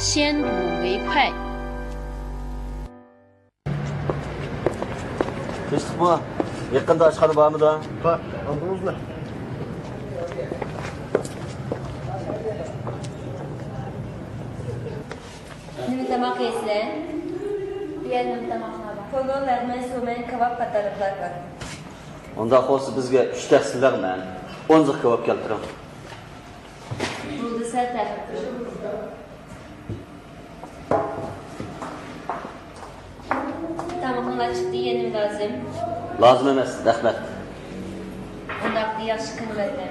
先睹为快。Geçtik mi? Yakında aşkını var mı da? Var. Aldınız mı? Nimi tamak yesler? Diğer nimi tamaklar var. Polo, lagman, somen, kebap katarlıklar var. Onda olsa bizge 3 tahsillar men. 10 zık kebap keltirin. Buldu sel tarafı. Tamaklar çıktı yenim lazım. Lazım emas, rahmat. Ondaqda yaxşı qilmaydi.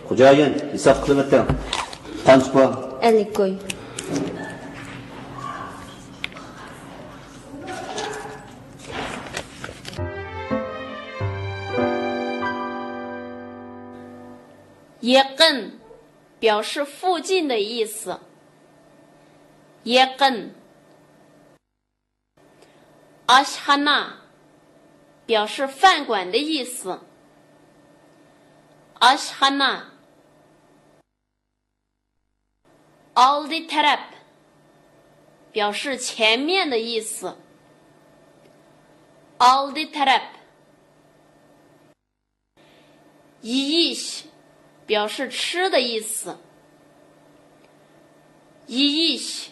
Xo'jayin, hisob qilib o'ting. Qancha bu? 50 qo'y. Yaqin 表示附近的意思。Yaqin Ashxana 表示饭馆的意思。Ashxana Aldi taraf 表示前面的意思。Aldi taraf Yiyish 表示吃的意思。Yiyish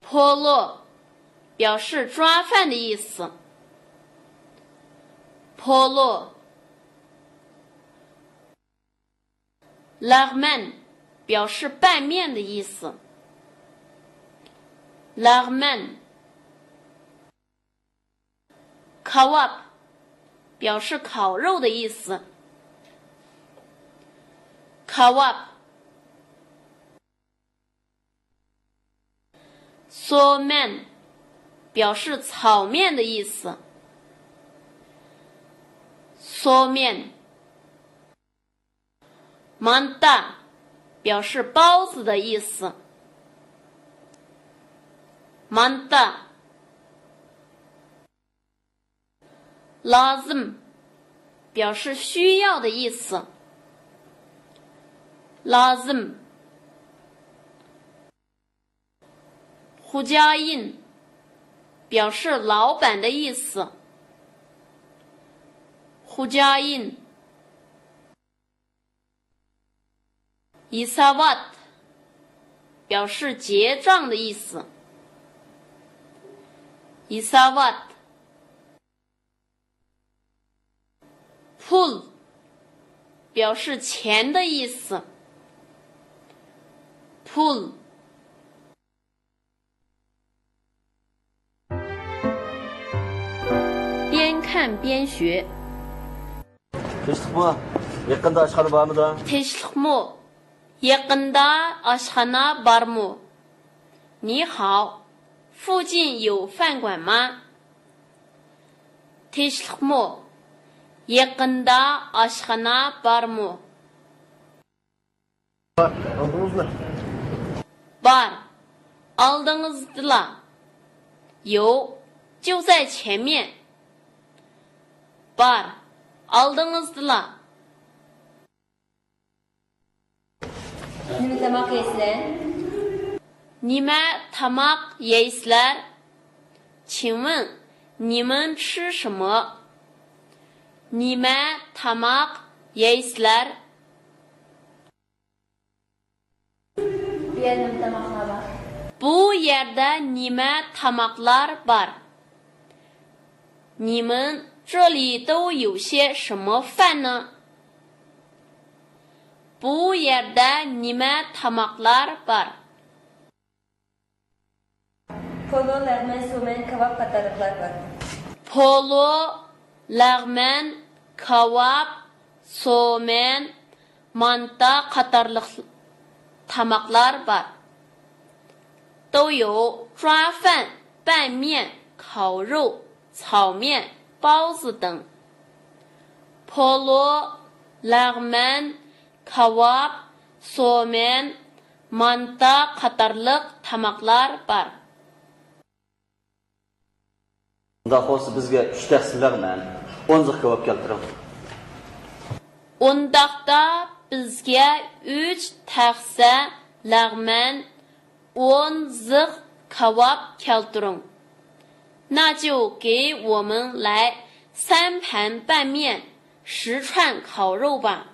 Polo 表示抓饭的意思。Polo Lagman 表示拌面的意思。Lagman Kebab 表示烤肉的意思。Kebab Somen 表示炒面的意思。Somen Manta 表示包子的意思。Manta Lazım 表示需要的意思。Lazım Hujayin 表示老板的意思。Hujayin Isawat 表示结账的意思。Isawat Pul 表示钱的意思。Pul边看边学。 Geçtik mi? Yakında aşkını var mı da? Tinchlikmi? Yaqinda ashxana barmi? 你好，附近有饭馆吗？ Tinchlikmi? Yaqinda ashxana barmi? Var. Aldınız mı? Bar. Aldınızdılar. 有，就在前面。Bar. Aldınızdılar. Nimi tamak yesler? Nime tamak yeysler? 请问你们吃什么？ Nime tamak yeysler? Diğer nimi tamaklar var. Bu yerde nime tamaklar var? 你们这里都有些什么饭呢？ Bu yerde nime tamaklar var? Polo, lagman, somen, kebap katarlıklar var. Polo, lagman, kebap, somen, manta katarlık tamaklar var. 都有抓饭、拌面、烤肉、炒面、包子等。Polo, lagman, kebap, somen, manta katarlık tamaklar var. Unda bo'lsa bizga 3 ta lag'man, 10 ziq kebab keltiring. Undaqda bizga 3 taxsa lag'man, 10 ziq kebab keltiring。那就给我们来3盘拌面，10串烤肉吧。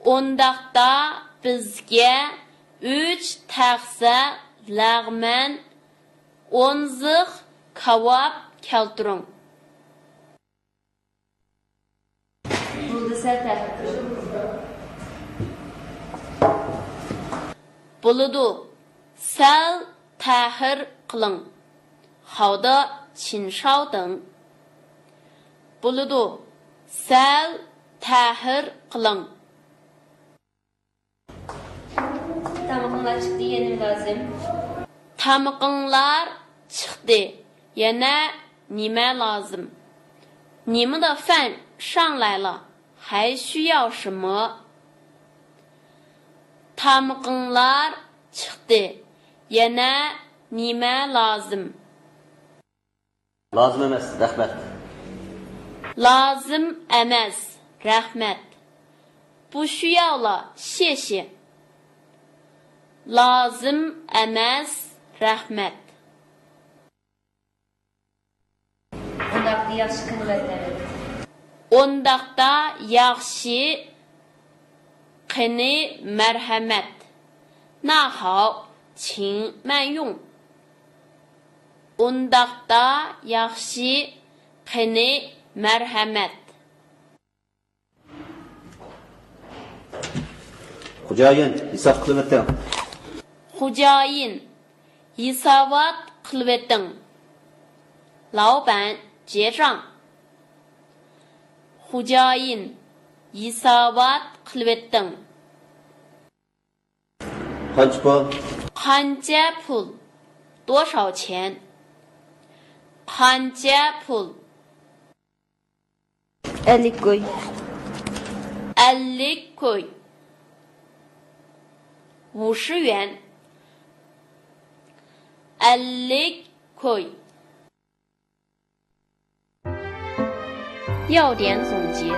Undaqda bizga 3 taxsa lag'man, 10 ziq kebab keltiring。Buldu sel tahir. Buludu sel tahir qiling。好的，请稍等。Buludu sel tahir qiling。Tamamlar çıktı, yenim lazım. Tamıqınlar çıktı. Yana nima lazım? 你们的饭上来了，还需要什么？ Tamıqınlar çıktı. Yana nima lazım? Lazım emas, rahmat. Lazım emas, rahmat. 不需要了，谢谢。Lazım emas, rahmat. Ondaqda yaxşı qınvetleri. Ondaqda yaxshi qini marhamat. 那好，请慢用。Ondaqda yaxshi qini marhamat. Xo'jayin, hisob qilib o'ting. Xo'jayin, hisobot qilib o'ting. 老板结账。Xo'jayin, hisobot qilib o'ting. Qancha pul? Qancha pul? 多少钱？ Qancha pul? 50 koy. 50 koy. 50元。50 koy。要点总结。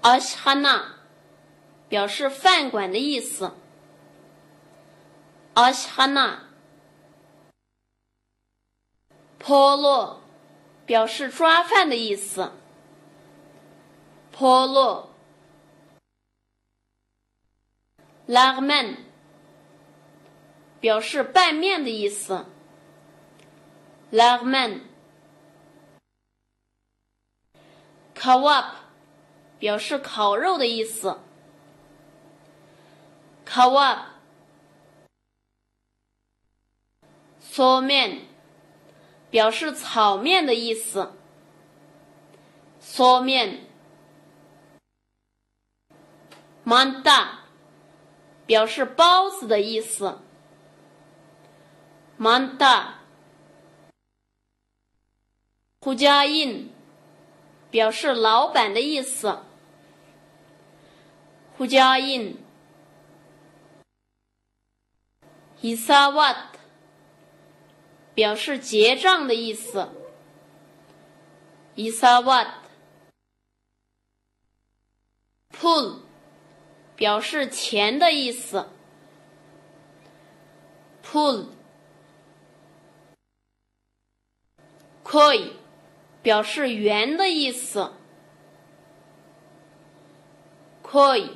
Ashxana 表示饭馆的意思。Ashxana。Polo 表示抓饭的意思。Polo。Lagman 表示拌面的意思。Lagman。Kebab 表示烤肉的意思。Kebab。Somen 表示炒面的意思。Somen。Manta 表示包子的意思。Manta。Xo'jayin 表示老板的意思。Xo'jayin。Hisobot 表示结账的意思。Hisobot。Pul 表示钱的意思。Pul。Koy 表示圆的意思。Koy。